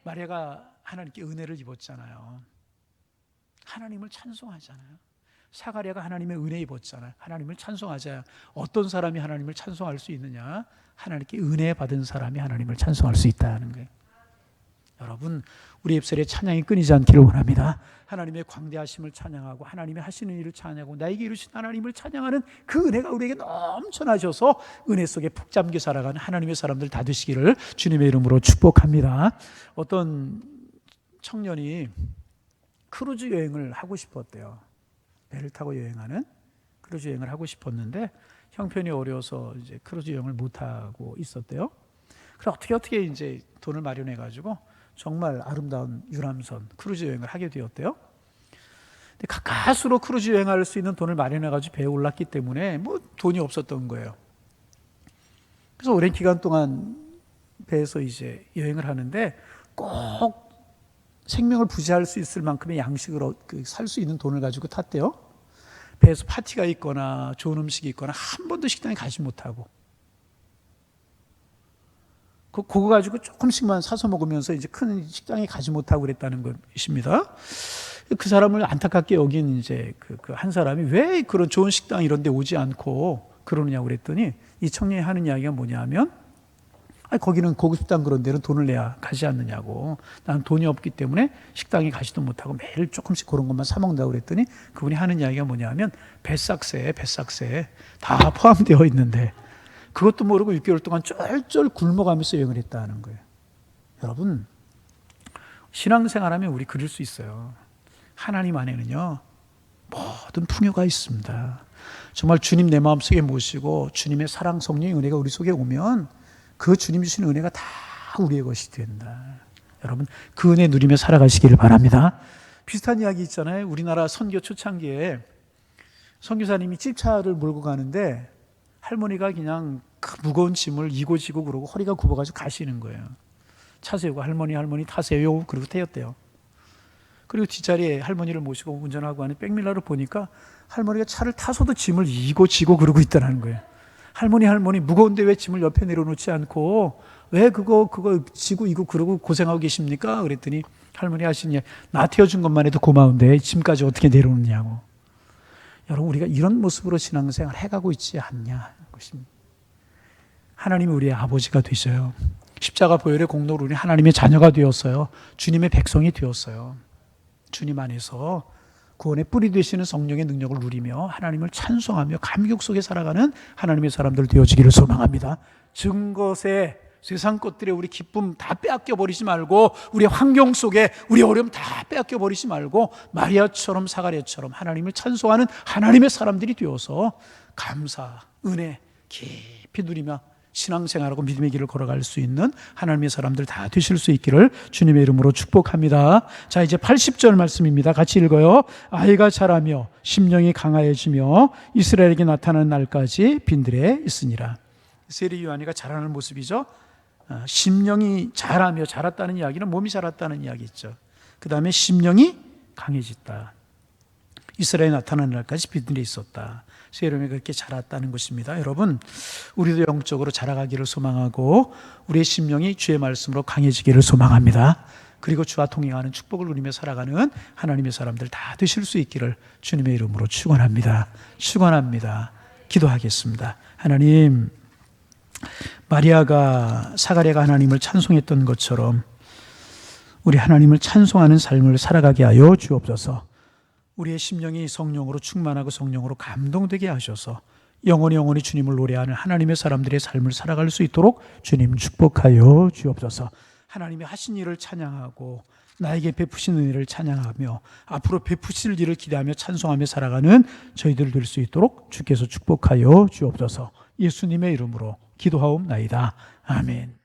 마리아가 하나님께 은혜를 입었잖아요. 하나님을 찬송하잖아요. 사가랴가 하나님의 은혜 입었잖아요. 하나님을 찬송하자. 어떤 사람이 하나님을 찬송할 수 있느냐? 하나님께 은혜 받은 사람이 하나님을 찬송할 수 있다는 거예요. 여러분, 우리 입술에 찬양이 끊이지 않기를 원합니다. 하나님의 광대하심을 찬양하고 하나님의 하시는 일을 찬양하고 나에게 이루신 하나님을 찬양하는 그 은혜가 우리에게 넘쳐나셔서 은혜 속에 푹 잠겨 살아가는 하나님의 사람들 다 되시기를 주님의 이름으로 축복합니다. 어떤 청년이 크루즈 여행을 하고 싶었대요. 배를 타고 여행하는 크루즈 여행을 하고 싶었는데 형편이 어려워서 이제 크루즈 여행을 못 하고 있었대요. 그래서 어떻게 이제 돈을 마련해 가지고 정말 아름다운 유람선 크루즈 여행을 하게 되었대요. 근데 가까스로 크루즈 여행할 수 있는 돈을 마련해 가지고 배에 올랐기 때문에 뭐 돈이 없었던 거예요. 그래서 오랜 기간 동안 배에서 이제 여행을 하는데 꼭 생명을 부지할 수 있을 만큼의 양식을 살 수 있는 돈을 가지고 탔대요. 배에서 파티가 있거나 좋은 음식이 있거나 한 번도 식당에 가지 못하고 그거 가지고 조금씩만 사서 먹으면서 이제 큰 식당에 가지 못하고 그랬다는 것입니다. 그 사람을 안타깝게 여긴 이제 그 한 사람이 왜 그런 좋은 식당 이런 데 오지 않고 그러느냐고 그랬더니 이 청년이 하는 이야기가 뭐냐면 거기는 고급 식당 그런 데는 돈을 내야 가지 않느냐고. 나는 돈이 없기 때문에 식당에 가지도 못하고 매일 조금씩 그런 것만 사 먹는다고 그랬더니 그분이 하는 이야기가 뭐냐면 배싹새 다 포함되어 있는데 그것도 모르고 6개월 동안 쫄쫄 굶어가면서 여행을 했다는 거예요. 여러분, 신앙생활하면 우리 그럴 수 있어요. 하나님 안에는요 모든 풍요가 있습니다. 정말 주님 내 마음속에 모시고 주님의 사랑 성령의 은혜가 우리 속에 오면 그 주님 주시는 은혜가 다 우리의 것이 된다. 여러분, 그 은혜 누리며 살아가시기를 바랍니다. 비슷한 이야기 있잖아요. 우리나라 선교 초창기에 선교사님이 찝차를 몰고 가는데 할머니가 그냥 그 무거운 짐을 이고 지고 그러고 허리가 굽어가지고 가시는 거예요. 차 세우고 할머니 타세요. 그리고 태웠대요. 그리고 뒷자리에 할머니를 모시고 운전하고 하는 백밀러를 보니까 할머니가 차를 타서도 짐을 이고 지고 그러고 있다는 거예요. 할머니 무거운데 왜 짐을 옆에 내려놓지 않고 왜 그거 지고 이고 그러고 고생하고 계십니까? 그랬더니 할머니 하시니 나 태워준 것만 해도 고마운데 짐까지 어떻게 내려놓냐고. 여러분, 우리가 이런 모습으로 신앙생활 해가고 있지 않냐 것입니다. 하나님이 우리의 아버지가 되셔요. 십자가 보혈의 공로로 우리 하나님의 자녀가 되었어요. 주님의 백성이 되었어요. 주님 안에서 구원의 뿌리 되시는 성령의 능력을 누리며 하나님을 찬송하며 감격 속에 살아가는 하나님의 사람들 되어지기를 소망합니다. 증것에 세상 것들에 우리 기쁨 다 빼앗겨 버리지 말고 우리 환경 속에 우리 어려움 다 빼앗겨 버리지 말고 마리아처럼 사가랴처럼 하나님을 찬송하는 하나님의 사람들이 되어서 감사, 은혜 깊이 누리며 신앙생활하고 믿음의 길을 걸어갈 수 있는 하나님의 사람들 다 되실 수 있기를 주님의 이름으로 축복합니다. 자, 이제 80절 말씀입니다. 같이 읽어요. 아이가 자라며 심령이 강하여지며 이스라엘에게 나타나는 날까지 빈들에 있으니라. 세리 요한이가 자라는 모습이죠. 심령이 자랐다는 이야기는 몸이 자랐다는 이야기 있죠. 그 다음에 심령이 강해졌다. 이스라엘에 나타나는 날까지 빈들에 있었다. 세렘이 그렇게 자랐다는 것입니다. 여러분, 우리도 영적으로 자라가기를 소망하고 우리의 심령이 주의 말씀으로 강해지기를 소망합니다. 그리고 주와 동행하는 축복을 누리며 살아가는 하나님의 사람들 다 되실 수 있기를 주님의 이름으로 축원합니다. 기도하겠습니다. 하나님, 마리아가 사가랴가 하나님을 찬송했던 것처럼 우리 하나님을 찬송하는 삶을 살아가게 하여 주옵소서. 우리의 심령이 성령으로 충만하고 성령으로 감동되게 하셔서 영원히 주님을 노래하는 하나님의 사람들의 삶을 살아갈 수 있도록 주님 축복하여 주옵소서. 하나님의 하신 일을 찬양하고 나에게 베푸신 은혜를 찬양하며 앞으로 베푸실 일을 기대하며 찬송하며 살아가는 저희들 될 수 있도록 주께서 축복하여 주옵소서. 예수님의 이름으로 기도하옵나이다. 아멘.